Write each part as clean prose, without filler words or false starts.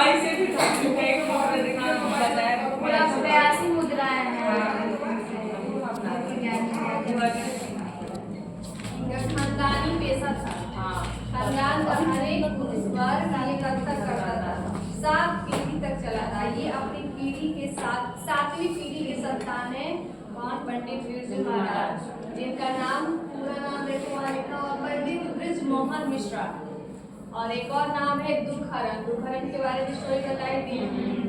ऐसे भी पूरा 82 मुद्राएं हैं। खानदानी पेशा था। खानदान का हर एक वर्ग कत्थक करता था। 7 पीढ़ी तक चला था। ये अपनी पीढ़ी के साथ 7वीं पीढ़ी के संतान है कौन? पंडित बिरजू महाराज, जिनका नाम पूरा नाम देखो वहाँ लिखा हुआ पंडित ब्रिज मोहन मिश्रा। और एक और नाम है दुखहरण। दुखहरण के बारे में स्टोरी बताई थी।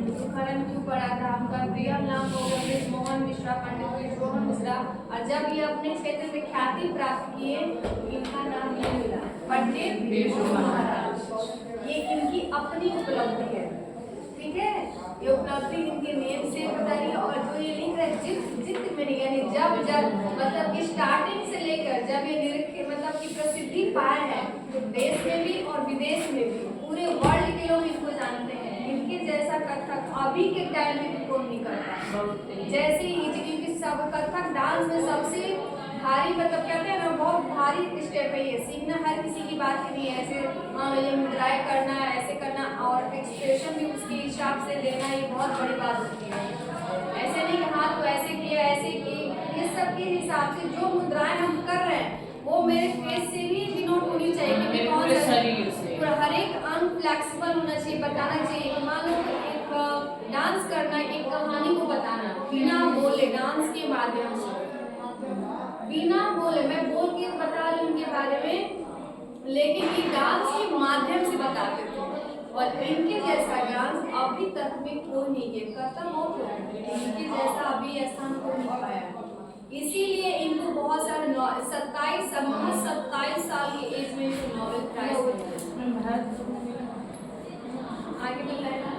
दुखहरण क्यों पड़ा था? उनका रियल नाम हो गया ब्रिज मोहन मिश्रा, पंडित ब्रिज मोहन मिश्रा। और जब ये अपने क्षेत्र में ख्याति प्राप्त किए, इनका नाम ये मिला पंडित बिरजू महाराज। ये इनकी अपनी उपलब्धि है, ठीक है। ये उपलब्धि इनके नेम से बताइए। और जो ये लिख रहे जित में यानी जब मतलब कि स्टार्टिंग से लेकर जब ये मतलब की प्रसिद्धि पाए हैं, देश में भी और विदेश में भी पूरे वर्ल्ड के लोग इनको जानते हैं। इनके जैसा कथक अभी के टाइम में कोई नहीं करता। जैसे क्योंकि सब कथक डांस में सबसे भारी मतलब कहते हैं ना, बहुत भारी स्टेप है ये। सीखना हर किसी की बात नहीं है। ऐसे मान लो ये मुद्राएं करना, ऐसे करना और एक्सप्रेशन भी उसके हिसाब से देना, ये बहुत बड़ी बात होती है। ऐसे नहीं कि हाथ को ऐसे किया ऐसे की, ये सब के हिसाब से जो मुद्राएं हम कर रहे हैं वो मेरे फेस से भी डिनोट होनी चाहिए कि कौन सा हर एक अंग फ्लेक्सिबल होना चाहिए, बताना चाहिए। मान लो एक डांस करना, एक कहानी को बताना बिना बोले, डांस के माध्यम से बिना बोले। मैं बोल के बता रही हूँ उनके बारे में, लेकिन ये डांस के माध्यम से बताते थे। और इनके जैसा डांस अभी तक में कोई नहीं किया, खत्म हो गया। इनके जैसा अभी स्थान को नहीं पाया। इसीलिए इनको बहुत सारे 27 साल की एज में इनको नोबेल प्राइज मिला। आगे बताएगा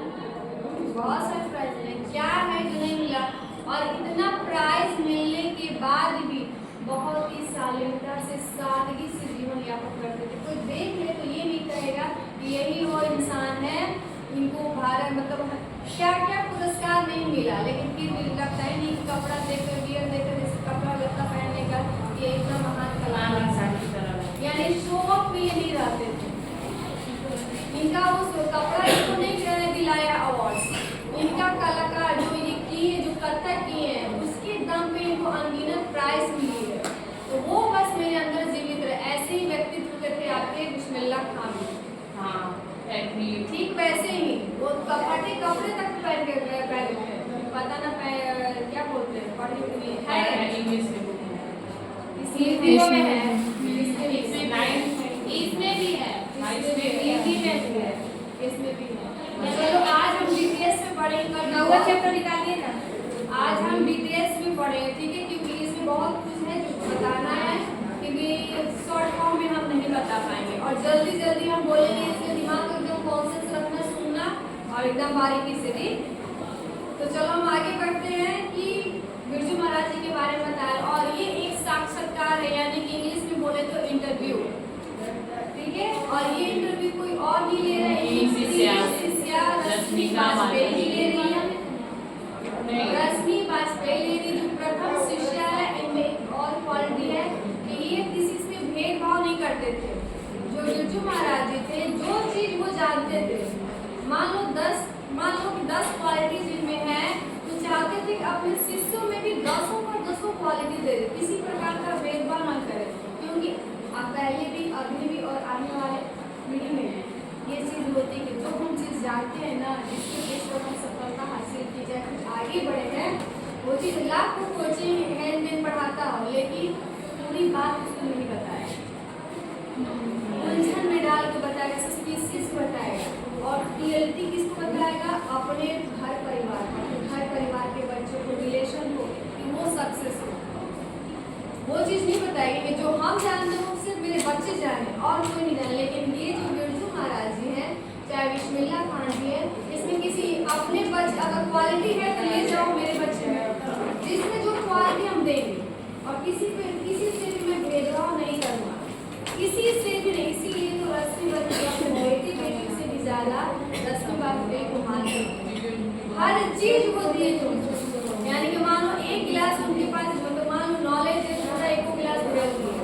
बहुत सारे प्राइज मिले, क्या है जो नहीं मिला। और इतना प्राइज मिलने के बाद भी बहुत ही शालीनता से सादगी से जीवन यापन करते थे। कोई देख ले तो ये नहीं कहेगा कि यही वो इंसान है। इनको भारत मतलब क्या क्या पुरस्कार नहीं मिला, लेकिन फिर भी लगता है नहीं कपड़ा देखकर बियर देखकर कपड़ा लत्ता पहनने का ये इतना महान कलाकार, यानी शो ऑफ भी नहीं रहते थे। इनका उस कपड़ा इसको नहीं दिलाया अवार्ड। इनका कलाकार जो ये किए, जो कथक किए हैं, उसके दम पे इनको अनगिनत प्राइज मिली है। तो वो बस मेरे अंदर जीवित रहे। ऐसे ही व्यक्तित्व के थे आपके बिस्मिल्लाह खान। ठीक वैसे ही वो कपड़े तक पहन के पता ना क्या बोलते हैं, पढ़ी है इंग्लिश में है, इसमें भी है, इसमें भी है। चलो आज हम BTS में पढ़ेंगे, नौवा चैप्टर निकालिए ना। आज हम BTS में पढ़ेंगे, ठीक है, क्योंकि इसमें बहुत कुछ है जो बताना है, क्योंकि शॉर्ट फॉर्म में हम नहीं बता पाएंगे और जल्दी हम बोलेंगे, इसलिए दिमाग को एकदम कॉन्सेंट्रेट रखना, सुनना और एकदम बारीकी से भी। तो चलो हम आगे बढ़ते हैं कि बिरजू महाराज जी के बारे में बताया। और ये एक साक्षात्कार है, यानी कि इंग्लिश में बोले तो इंटरव्यू, ठीक है। और ये इंटरव्यू कोई और नहीं ले रहे हैं, रश्मि वाजपेयी ले रही है। रश्मि वाजपेयी ले रही, जो प्रथम शिष्या है। इनमें एक और क्वालिटी है कि ये किसी से भेदभाव नहीं करते थे। जो बिरजू महाराज जी थे, जो चीज वो जानते थे, मान लो कि 10 क्वालिटीज इनमें है, तो चाहते थे कि अपने शिष्यों में भी 10 क्वालिटी दे दे, किसी प्रकार का भेदभाव न करे। क्योंकि पहले भी, अभी भी और आने वाले पीढ़ी में ये चीज होती है कि जो हम चीज जानते हैं ना, जिसके बेस पर हम सफलता हासिल की जाए, कुछ आगे बढ़े हैं, वो चीज लाखों कोचिंग हैंड में पढ़ाता हो, लेकिन पूरी बात उसको नहीं बताया, उलझन में डाल के बताएगा, सस्पिशियस बताएगा। और रियलिटी किसको बताएगा? अपने घर परिवार के बच्चों को, रिलेशन को, कि वो सक्सेस हो। वो चीज़ नहीं बताएगी कि जो हम जानते हैं उससे मेरे बच्चे जाने और कोई नहीं जाने। लेकिन ये जो बिरजू महाराज जी हैं, चाहे बिस्मिल्लाह खान जी है, इसमें किसी अपने बच्चे अगर क्वालिटी है तो ले जाओ मेरे बच्चे में, जिसमें जो क्वालिटी हम देंगे। और किसी से भी मैं भेदभाव नहीं करूँगा, किसी से भी नहीं। इसीलिए तो रश्मि वाजपेयी अपने बेटी से भी ज़्यादा रश्मि वाजपेयी को मानते हैं। हर चीज़ वो दिए तुम, यानी कि मान लो एक गिलास उनके पास, मतलब मान लो नॉलेज है, पूरा एक गिलास भर दिया,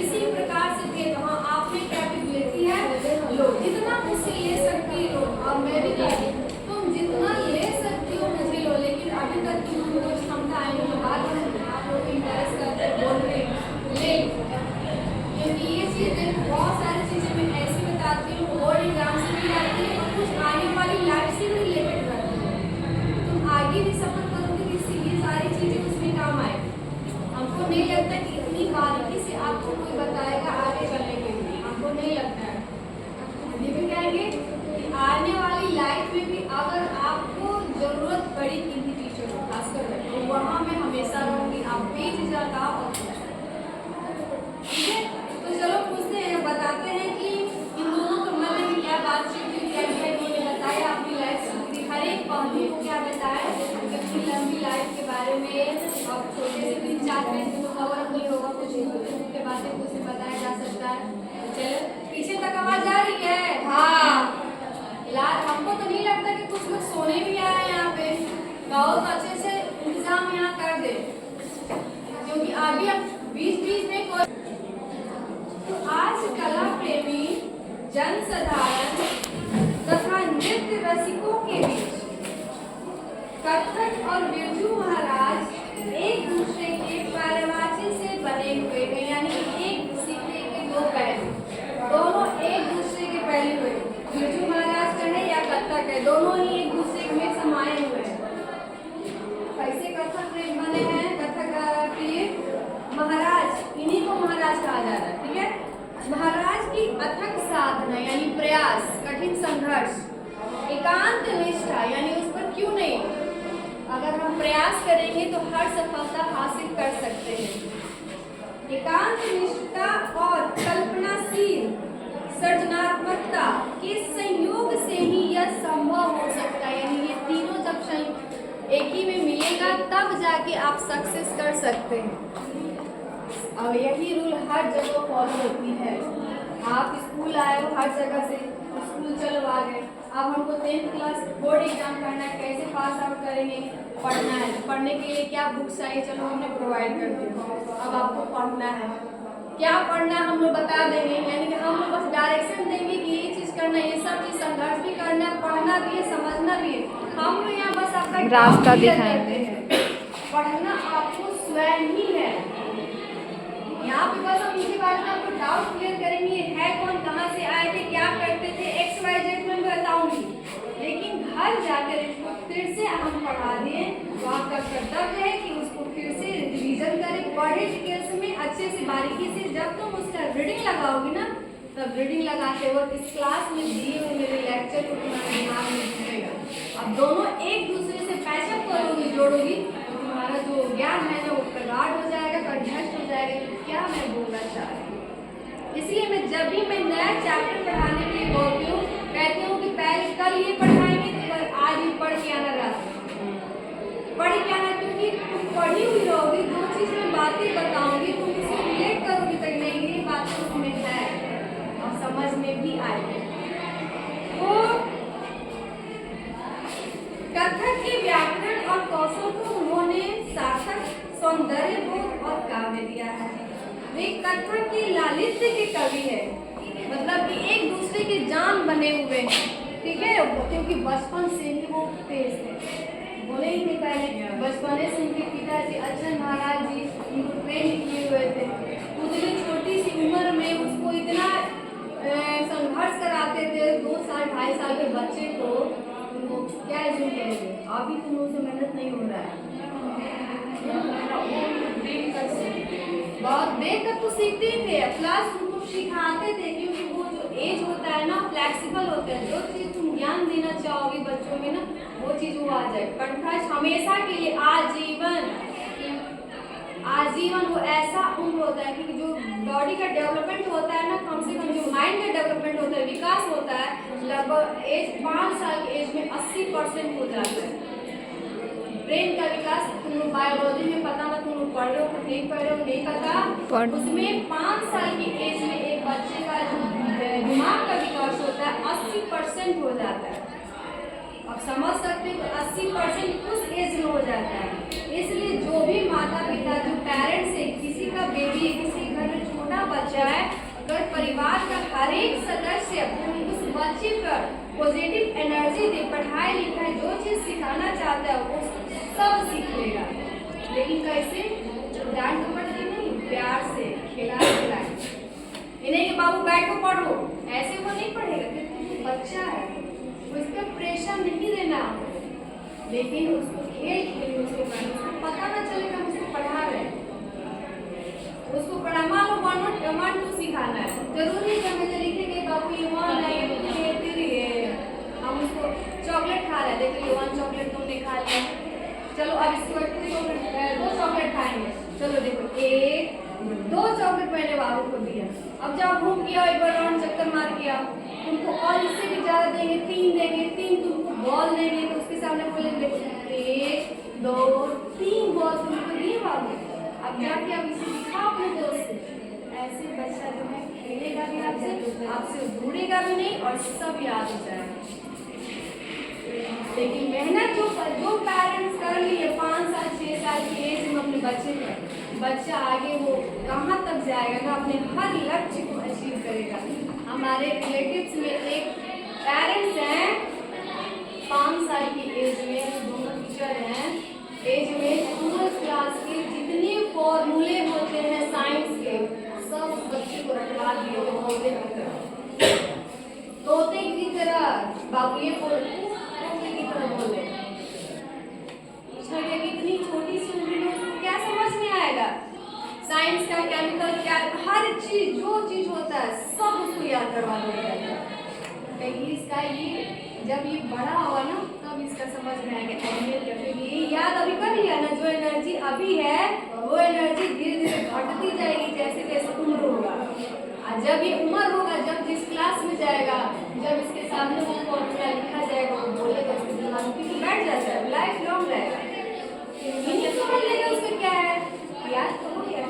इसी प्रकार से थे। तो हाँ, आपने क्या कैपेबिलिटी है, लो जितना मुझसे ले सकती लो। जनसाधारण तथा नृत्य रसिकों के बीच कथक और बिरजू महाराज एक दूसरे के पर्यायवाची से बने हुए हैं, यानी एक सिक्के के दो पहलू, दोनों एक दूसरे के पहलू हुए। बिरजू महाराज कहे या कथक है, दोनों ही एक दूसरे में समाये हुए हैं। कैसे कथक बने हैं? कथक के महाराज, इन्हीं को महाराज कहा जा रहा है, ठीक है। महाराज की अथक साधना यानी प्रयास, कठिन संघर्ष, एकांत निष्ठा यानी उस पर क्यों नहीं, अगर हम प्रयास करेंगे तो हर सफलता हासिल कर सकते हैं। एकांत निष्ठा और कल्पनाशील सृजनात्मकता के संयोग से ही यह संभव हो सकता है, यानी ये तीनों जब एक ही में मिलेगा तब जाके आप सक्सेस कर सकते हैं। अब यही रूल हर जगह फॉलो होती है। आप स्कूल आए हो, हर जगह से स्कूल चलो आ गए, अब हमको 10th क्लास बोर्ड एग्जाम करना है, कैसे पास आउट करेंगे? पढ़ना है, पढ़ने के लिए क्या बुक्स चाहिए, चलो हमने प्रोवाइड कर दिया, अब आपको पढ़ना है। क्या पढ़ना है हम लोग बता देंगे, यानी कि हम लोग बस डायरेक्शन देंगे कि ये चीज़ करना है, ये सब चीज़ संघर्ष भी करना है, पढ़ना भी है, समझना भी है। हम लोग यहाँ बस आपका रास्ता दिखाएंगे। पढ़ना आपको स्वयं ही है। यहाँ पे बस हम इसी बात में आपको डाउट क्लियर करेंगे, है कौन, कहाँ से आए थे, क्या करते थे, XYZ में बताऊंगी, लेकिन घर जाकर इसको फिर से हम पढ़ा दें तो आपका कर्तव्य है कि उसको फिर से रिवीजन करें, पढ़े डिटेल्स में अच्छे से बारीकी से। जब तुम उसका रीडिंग लगाओगी ना, तब रीडिंग लगाते वक्त इस क्लास में दिए हुए मेरे लेक्चर को तुम्हारे दिमाग में घूमेगा। अब दोनों एक दूसरे से पैचअप करोगी, जोड़ोगी, तुम्हारा जो ज्ञान है ना वो प्रगाढ़ हो जाएगा, कंठस्थ हो जाएगा कि क्या मैं बोलना चाह रही हूँ। इसलिए मैं जब भी मैं नया चैप्टर पढ़ाने के लिए बोलती हूँ, कहती हूँ कि पहले कल ये पढ़ाएंगे तो कल आज ही पढ़ के आना, रात पढ़ के आना, क्योंकि तुम पढ़ी हुई रहोगी, जो चीज़ मैं बातें बताऊंगी तुम उसे रिलेट करोगी, तक नहीं ये बात उसमें है और समझ में भी आएगी। तो कथक के व्याकरण और कौशल को उन्होंने सार्थक, सौंदर्य बोध और काव्य दिया है। वे कथक के लालित्य के कवि है, मतलब कि एक दूसरे के जान बने हुए हैं, ठीक है, क्योंकि बचपन से ही वो तेज थे। बोले ही थे पहले, बचपने से उनके पिताजी अच्युत महाराज जी उनको ट्रेन किए हुए थे। उतनी छोटी सी उम्र में उसको इतना संघर्ष कराते थे, 2 साल 2.5 साल के बच्चे को क्या एज्यूम करोगे? अभी तुम लोगों से मेहनत नहीं हो रहा है, बहुत देर तक तो सीखते ही थे, प्लस उनको सिखाते थे, क्योंकि वो जो एज होता है ना फ्लेक्सिबल होता है, जो चीज़ तुम ज्ञान देना चाहोगे बच्चों में ना वो चीज़ वो आ जाए। कंठस्थ हमेशा के लिए, आजीवन, आजीवन वो ऐसा उम्र होता है कि जो बॉडी का डेवलपमेंट होता है ना, कम से कम जो माइंड का डेवलपमेंट होता है, विकास होता है, लगभग एज 5 साल की एज में 80% हो जाता है। ब्रेन का विकास तुम लोग बायोलॉजी में पता ना, तुम लोग पढ़ रहे हो नहीं पढ़ रहे हो नहीं पता, उसमें 5 साल की एज में एक बच्चे का जो दिमाग का विकास होता है 80% हो जाता है। अब समझ सकते हो 80% उस एज में हो जाता है। इसलिए जो भी माता पिता, जो पेरेंट्स है, किसी का बेबी है, किसी घर में छोटा बच्चा है, अगर परिवार का हर एक सदस्य उस बच्चे पर पॉजिटिव एनर्जी दे, पढ़ाई लिखाई जो चीज़ सिखाना चाहता है वो सब सीख लेगा। लेकिन कैसे? डांट डपट के नहीं, प्यार से, खिला ये नहीं कि बाबू बैठो पढ़ो, ऐसे वो नहीं पढ़ेगा, क्योंकि बच्चा है, उसका प्रेशर नहीं देना, लेकिन उसको खेल खेल उसको पता ना चलेगा उसको पढ़ा रहे, उसको पढ़ा, मान लो 1 2 सिखाना है, जरूरी है हमें लिखेंगे बाबू ये 1 है, ये 3 है, हम उसको चॉकलेट खा रहे हैं, देखो ये 1 चॉकलेट तुमने खा लिया, चलो अब इसको 2 चॉकलेट खाएंगे, चलो देखो 1 2 चॉकलेट मैंने बाबू को दिया, अब जाओ घूम के आओ, एक बार राउंड चक्कर मार के आओ, तुमको और इससे भी ज़्यादा देंगे, 3 देंगे, 3 तुमको बॉल देंगे, तो उसके सामने बोलेंगे 1 2 3 बॉल तुमको दिए बाबू, अब जाके आप इसे दिखाओ अपने दोस्त से। ऐसे बच्चा जो है खेलेगा भी आपसे दूरेगा भी नहीं और सब याद हो जाएगा। लेकिन मेहनत जो पेरेंट्स कर लिए 5 साल 6 साल की एज में अपने बच्चे पर, बच्चा आगे वो कहाँ तक जाएगा ना, अपने हर लक्ष्य को अचीव करेगा। हम हमारे रिलेटिव्स में एक पेरेंट्स हैं 5 साल की एज में, दोनों टीचर हैं एज में, 12 क्लास के जितने फॉर्मूले होते हैं साइंस के सब बच्चे को रटवा दिए थे तोते की तरह, तोते की तरह। बाबू ये तोते की तरह बोले, इतनी छोटी सी उम्र में उसको क्या समझ में आएगा? साइंस का, केमिकल क्या, हर चीज जो चीज होता है सब उसको याद करवा देगा। कहीं इसका ये जब ये बड़ा होगा ना तब इसका समझ में आएगा अहमियत क्या है। ये याद अभी कर लिया ना, जो एनर्जी अभी है वो एनर्जी धीरे धीरे घटती जाएगी जैसे जैसे उम्र होगा। और जब ये उम्र होगा, जब जिस क्लास में जाएगा, जब इसके सामने वो फॉर्मूला लिखा जाएगा, वो बोलेगा, उसके दिमाग में बैठ जाता है, लाइफ लॉन्ग रहेगा। ये समझ लेगा उसका क्या है, याद तो हो गया।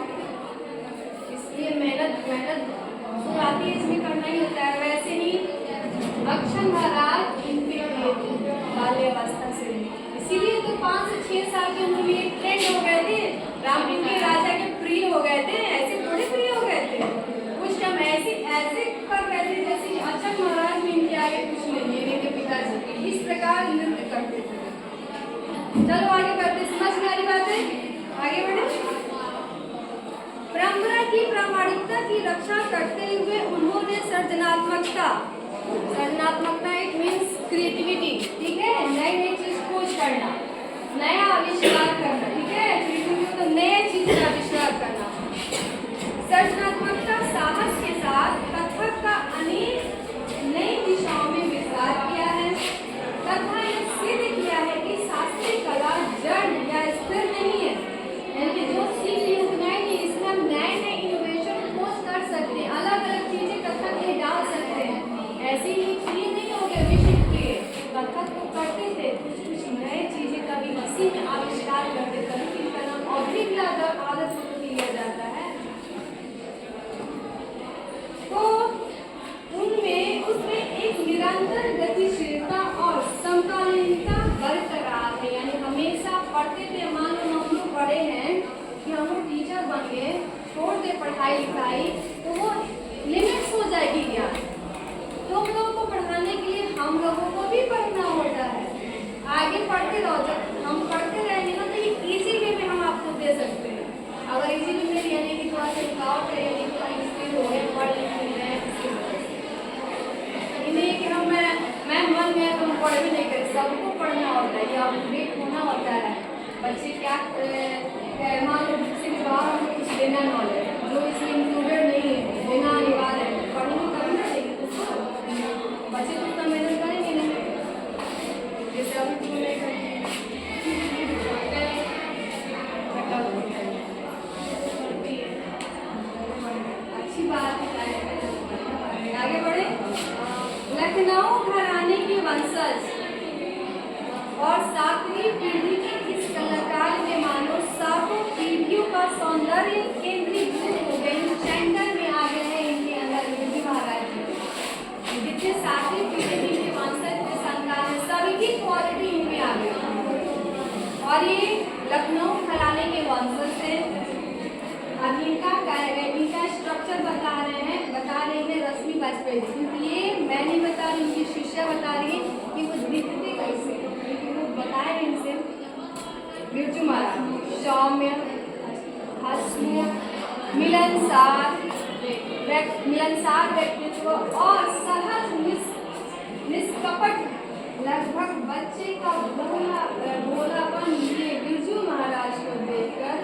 इसलिए मेहनत शुरुआती एज में करना ही होता है। वैसे ही अक्षर महाराज इनके बाल्यावस्था से, इसीलिए तो 5 से 6 साल की उम्र में ट्रेंड हो गए थे, राम के राजा के प्रिय हो गए थे। ऐसे थोड़े प्रिय हो गए थे, कुछ टाइम ऐसे कर रहे थे जैसे अक्षर महाराज में इनके आगे कुछ नहीं है, इनके पिताजी के इस प्रकार नृत्य करते थे। चलो आगे बढ़ते, समझ में आ रही बात है, आगे बढ़े। परंपरा की प्रामाणिकता की रक्षा करते हुए उन्होंने सृजनात्मकता इट मीन्स क्रिएटिविटी, ठीक है, नई नई चीज खोज करना, नया आविष्कार करना, ठीक है, क्रिएटिविटी तो नए चीज का आविष्कार करना। सृजनात्मकता साहस के साथ कथक का अनेक नई दिशाओं में विस्तार किया है तथा यह सिद्ध किया है कि शास्त्रीय कला जड़ या स्थिर नहीं है, यानी जो सीख ली नहीं, इसमें हम नए नए इनोवेशन खोज कर सकते हैं, अलग अलग चीजें कथक में डाल सकते हैं। ऐसी ही चीज नहीं हो गया विश्व के कथक को करते थे, कुछ नए चीजें कभी इसी में आविष्कार करते थे, इनका नाम ऑब्लिक आदत को लिया जाता है। तो उसमें एक निरंतर गतिशीलता और समकालीनता बरकरार है, यानी हमेशा पढ़ते थे। मान लो हम लोग बड़े हैं कि हम लोग टीचर बन गए, छोड़ दे पढ़ाई लिखाई तो वो लिमिट्स हो जाएगी ज्ञान, तो हम लोगों को पढ़ाने के लिए हम लोगों को भी पढ़ना होता है। आगे पढ़ते रहो, जब हम पढ़ते रहेंगे ना तो ये इजी वे में हम आपको दे सकते हैं। अगर इजी वे में यानी कि थोड़ा सा रुकावट है, यानी कि स्किल हो गए, पढ़ लिख रहे हैं, नहीं कि हम मैं मन में तो पढ़ भी नहीं करें, सबको पढ़ना होता है, या अपडेट होना होता है। बच्चे क्या मान लो से बाहर हमको कुछ देना नॉलेज जो इसमें इंक्लूडेड नहीं है, देना अनिवार्य है, पढ़ने कभी ना चाहिए बच्चे तो उतना मेहनत करेंगे नहीं, जैसे अभी क्यों नहीं करेंगे। अच्छी बात है, आगे बढ़े। लखनऊ घराने के वंशज और 7वीं पीढ़ी के इस कलाकार में मानो सातों पीढ़ियों का सौंदर्य केंद्रीभूत हो गए, सेंटर में आ गए हैं इनके अंदर योगी महाराज जी। जितने 7वीं पीढ़ी के वंशज के संतान है सभी की क्वालिटी इनमें आ गई, और ये लखनऊ घराने के वंशज से। अब इनका स्ट्रक्चर बता रहे हैं रश्मि वाजपेयी, क्योंकि ये मैं नहीं बता रही, उनकी शिष्या बता रही है कि वो दिखते कैसे, क्योंकि वो बताए हैं इनसे। बिरजू महाराज सौम्य, हंसमुख, मिलनसार व्यक्तित्व और सहज निष्कपट लगभग बच्चे का भोलापन ये बिरजू महाराज को देखकर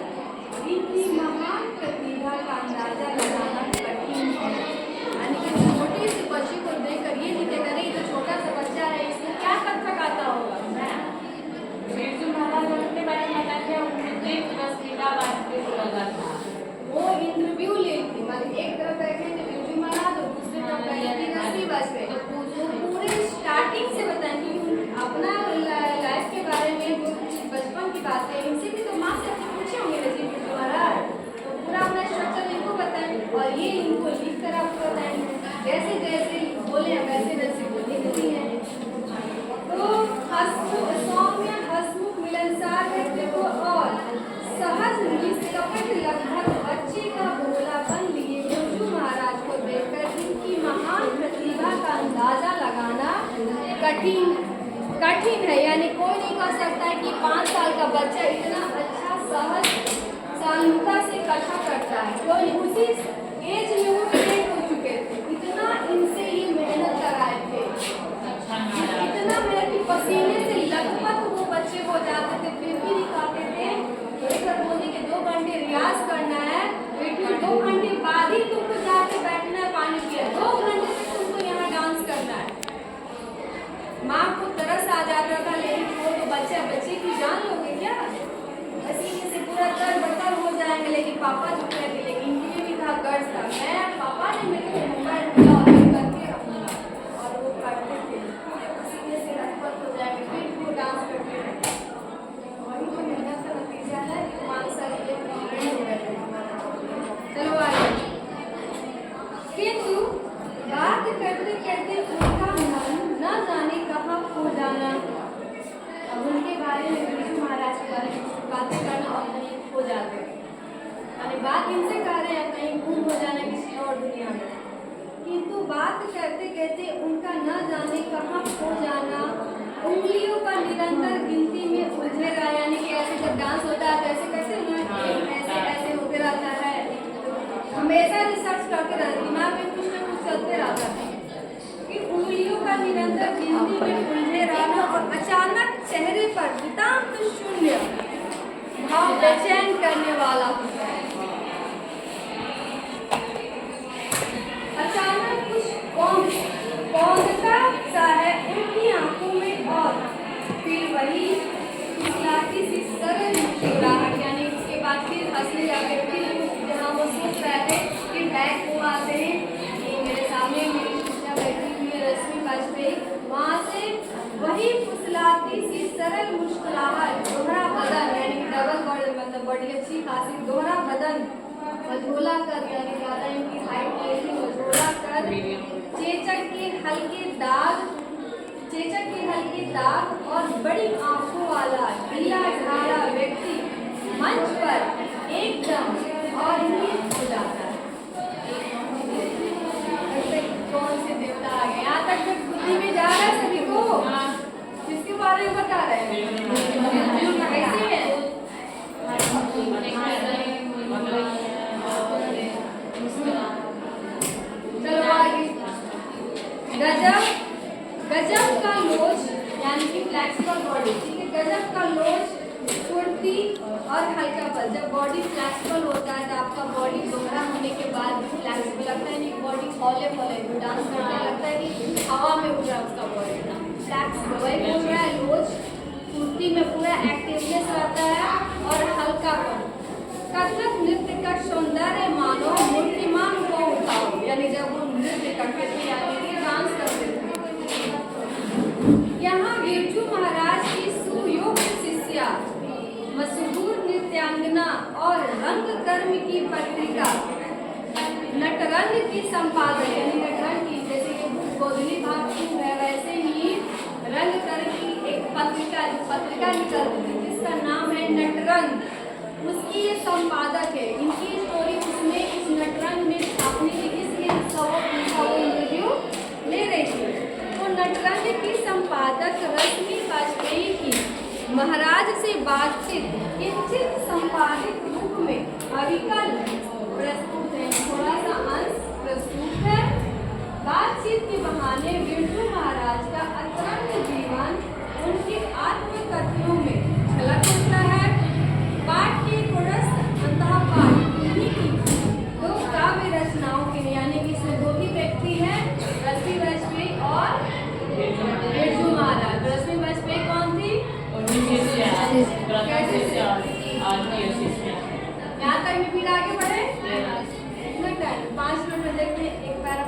इनकी महान प्रतिभा का अंदाजा लगाना कठिन है। यानी कि छोटे से बच्चे को देखकर ये नहीं कहता नहीं तो छोटा सा बच्चा है, इसको क्या कथक आता होगा। बिरजू महाराज अपने बारे में बताते हैं, वो इंटरव्यू लेती, मतलब एक तरफ बैठे थे बिरजू महाराज और दूसरी तरफ बैठी रश्मि वाजपेयी, तो पूरे स्टार्टिंग से बताएं कि अपना लाइफ के बारे में जो बचपन की बात है, इनसे भी तो माँ से पूछे होंगे बिरजू महाराज, तो पूरा अपना स्ट्रक्चर इनको बताएं और ये इनको लिख कर आपको बताएं, जैसे जैसे बोले वैसे वैसे वो लिखती हैं। तो सौम्य, हंसमुख, मिलनसार व्यक्तित्व और सहज निष्कपट लगभग बच्चे का भोलापन लिए बिरजू महाराज को देखकर इनकी महान कठिन है, यानी कोई नहीं कह सकता है कि 5 साल का बच्चा इतना अच्छा सहज शांतता से कथा करता है। तो उसी एज में वो ट्रेन हो चुके थे, इतना इनसे ये मेहनत कराए थे, इतना मेहनत कि पसीने से लथपथ वो बच्चे हो जाते थे, फिर भी दिखाते थे। एक बार बोले कि 2 घंटे रियाज करना है, लेकिन 2 घंटे बाद ही तुमको जाके बैठना है पानी पिया, 2 घंटे से तुमको यहाँ डांस करना है। माँ को तरस आ जाता था, लेकिन वो तो बच्चे की जान लोगे क्या, पसीने से पूरा तर हो जाएंगे। लेकिन पापा जो कहते, लेकिन इनके भी था गर्ज था, मैं पापा ने मेरे को मोबाइल दिया और ये करके रखूंगा, और वो करते थे, पसीने से लथपथ हो जाएंगे, फिर वो डांस करते थे। वही तो मेहनत का नतीजा है कि 5 साल के लिए हो गए थे। चलो आगे। किंतु बात करते करते उनका मन न जाने कहाँ खो जाना। अब उनके बारे में बिरजू महाराज के बारे में बातें करना और कहीं खो जाते, यानी बात इनसे कर रहे हैं, कहीं गुम हो जाना किसी और दुनिया में। किंतु बात करते करते उनका न जाने कहाँ खो जाना, उंगलियों का निरंतर गिनती में उलझे रहा, यानी कि ऐसे जब डांस होता है तो ऐसे करते हैं, ऐसे ऐसे होते रहता है, हमेशा रिसर्च करते रहते, दिमाग में कुछ ना कुछ चलते रहता है कि उंगलियों का निरंतर गिनती में उलझे रहना, और अचानक चेहरे पर नितांत शून्य भाव बेचैन करने वाला होता है। अचानक कुछ कौंधता सा है उनकी आंखों में, और फिर वही फुसलाती सी सरल मुस्कुराहट, यानी उसके बाद फिर हंसने लगे, फिर जहाँ वो सोच रहे थे कि बैग को आते हैं कि मेरे सामने मेरी शिक्षा बैठी हुई है रश्मि वाजपेयी, वहाँ से वही फुसलाती सी सरल मुस्कुराहट, दोहरा बदन, यानी डबल बॉडी, मतलब बड़ी अच्छी खासी दोहरा बदन मझोला कर, यानी ज़्यादा इनकी हाइट नहीं, मझोला कर चेचक के हल्के दाग और बड़ी आंखों वाला ढीला ढाला व्यक्ति मंच पर एकदम और हो जाता है। ऐसे कौन से देवता आ गए, यहाँ तक तो बुद्धि में जा रहा है सभी को, किसके बारे में बता रहे हैं, कैसे है। चलो आगे। गजब का लोच, यानी कि फ्लेक्सिबल बॉडी, ठीक है, गजब का लोच, फुर्ती और हल्का पल। जब बॉडी फ्लेक्सिबल होता है तो आपका बॉडी दोहरा होने के बाद भी फ्लेक्सिबल लगता है, नहीं बॉडी हौले जो डांस करने लगता है कि हवा में उड़ रहा है उसका बॉडी फ्लेक्सिबल, वही बोल रहा है लोच, फुर्ती में पूरा एक्टिवनेस रहता है और हल्कापन। कथक नृत्य का सौंदर्य मानो मूर्तिमान को उठाओ, यानी जब वो नृत्य करते थे, यानी कि डांस करते थे। यहाँ बिरजू महाराज की सुयोग्य शिष्या, मशहूर नृत्यांगना और रंगकर्म की पत्रिका नटरंग की संपादक, यानी नटरंग की, जैसे कि गोधनी भाग है, वैसे ही रंगकर्म की एक पत्रिका निकलती थी जिसका नाम है नटरंग, उसकी ये संपादक है। इनकी स्टोरी उसमें इस नटरंग में छापनी थी, इसलिए वो इंटरव्यू ले रही थी। तो नटरंग की संपादक रश्मि वाजपेयी की महाराज से बातचीत किंचित संपादित रूप में अविकल प्रस्तुत है, थोड़ा सा अंश प्रस्तुत है। बातचीत के बहाने बिरजू महाराज का अतरंग जीवन उनके आत्मकथनों में झलक उठता है। पाठ के पुरस्थ अंतः पाठ उन्हीं की 2 काव्य रचनाओं के, यानी कि इसमें 2 ही व्यक्ति हैं, रश्मि वाजपेयी और बिरजू महाराज। रश्मि वाजपेयी कौन थी? यहाँ तक में फिर आगे बढ़े, इतना टाइम 5 मिनट में देखते हैं, एक पैरा।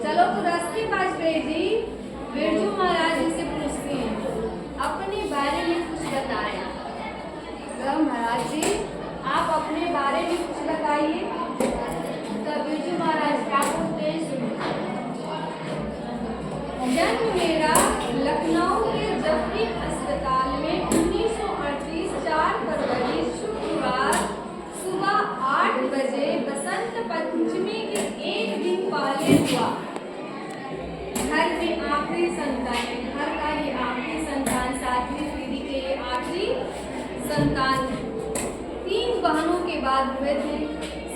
चलो, तो रश्मि वाजपेयी जी बिरजू महाराज जी से पूछती हैं अपने बारे में कुछ बताएं। महाराज जी आप अपने बारे में कुछ बताइए। तो बिरजू महाराज क्या बोलते हैं, सुनिए। जन्म मेरा लखनऊ के जफरी अस्पताल में 1938 4 फरवरी शुक्रवार सुबह 8 बजे बसंत पंचमी के एक दिन पहले हुआ। के बाद हुए थे।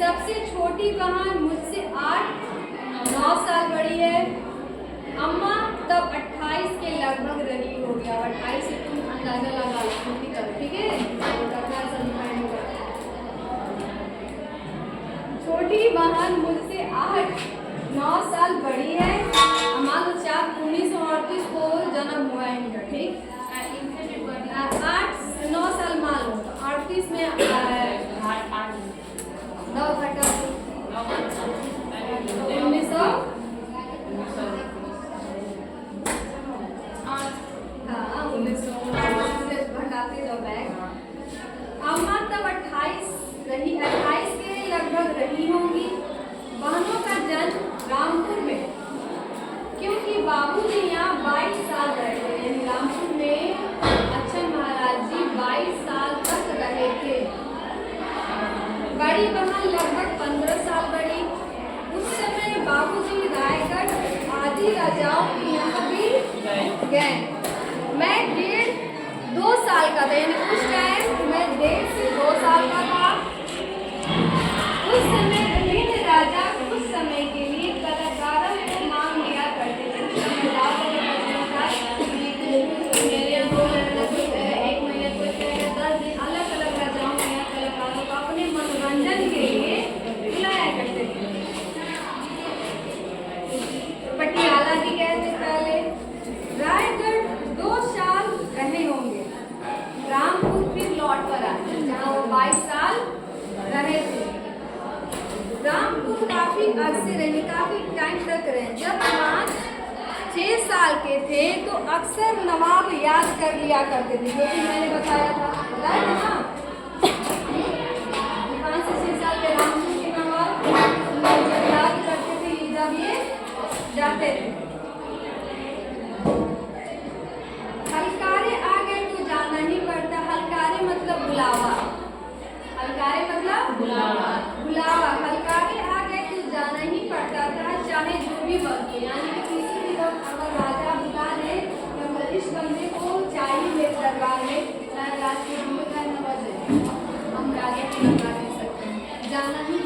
सबसे छोटी बहन मुझसे 8-9 साल बड़ी है। अम्मा तब 28 के लगभग रही होगी। अब 28 से तुम अंदाजा लगा लो, ठीक है? छोटी बहन मुझसे 8-9 साल बड़ी है। मान लो 1938 को जन्म हुआ है इनका, ठीक? 8-9 साल मान लो, तो 38 में 9 घटा 1900। हाँ 1900 घटाते जाओ बैग। अम्मा तब 28 के लगभग रही होंगी। बहनों का जन्म रामपुर में, क्योंकि बाबूजी यहाँ 22 साल रहे थे, यानी रामपुर में अच्छन महाराज जी 22 साल तक रहे थे। बड़ी बहन लगभग 15 साल बड़ी। उस समय बाबूजी रायगढ़ आदि राजाओं के यहाँ भी गए। मैं 1.5-2 साल का था, यानी उस टाइम मैं 1.5 से 2 साल का था। उस समय विभिन्न राजा कुछ समय के लिए कलाकारों को मांग लिया करते थे। मेरे यहाँ 1 महीने को 10 दिन अलग अलग राजाओं के यहाँ कलाकारों को अपने मनोरंजन के लिए बुलाया करते थे। पटियाला भी गए थे पहले। रायगढ़ 2 साल रहे होंगे। रामपुर फिर लौट कर आए, जहाँ वो 22 साल रहे थे। रामपुर काफी अरसे रहे, काफी टाइम तक रहे। जब 5-6 साल के थे तो अक्सर नवाब याद कर लिया करते थे, जो कि मैंने बताया था ना। 5 से 6 साल के रामपुर के नवाब जब याद करते थे, जब ये जाते थे। हलकारे आ गए तो जाना ही पड़ता। हलकारे मतलब बुलावा। हलकारे मतलब बुलावा। हलकारे आ गए तो जाना ही पड़ता था, चाहे जो भी वक्त हो। यानी कि किसी भी वक्त अगर राजा बुला ले या वरिष्ठ बंदे को चाहिए दरबार में, चाहे रात के 2 बजे हम राजा को लगा दे सकते हैं, जाना ही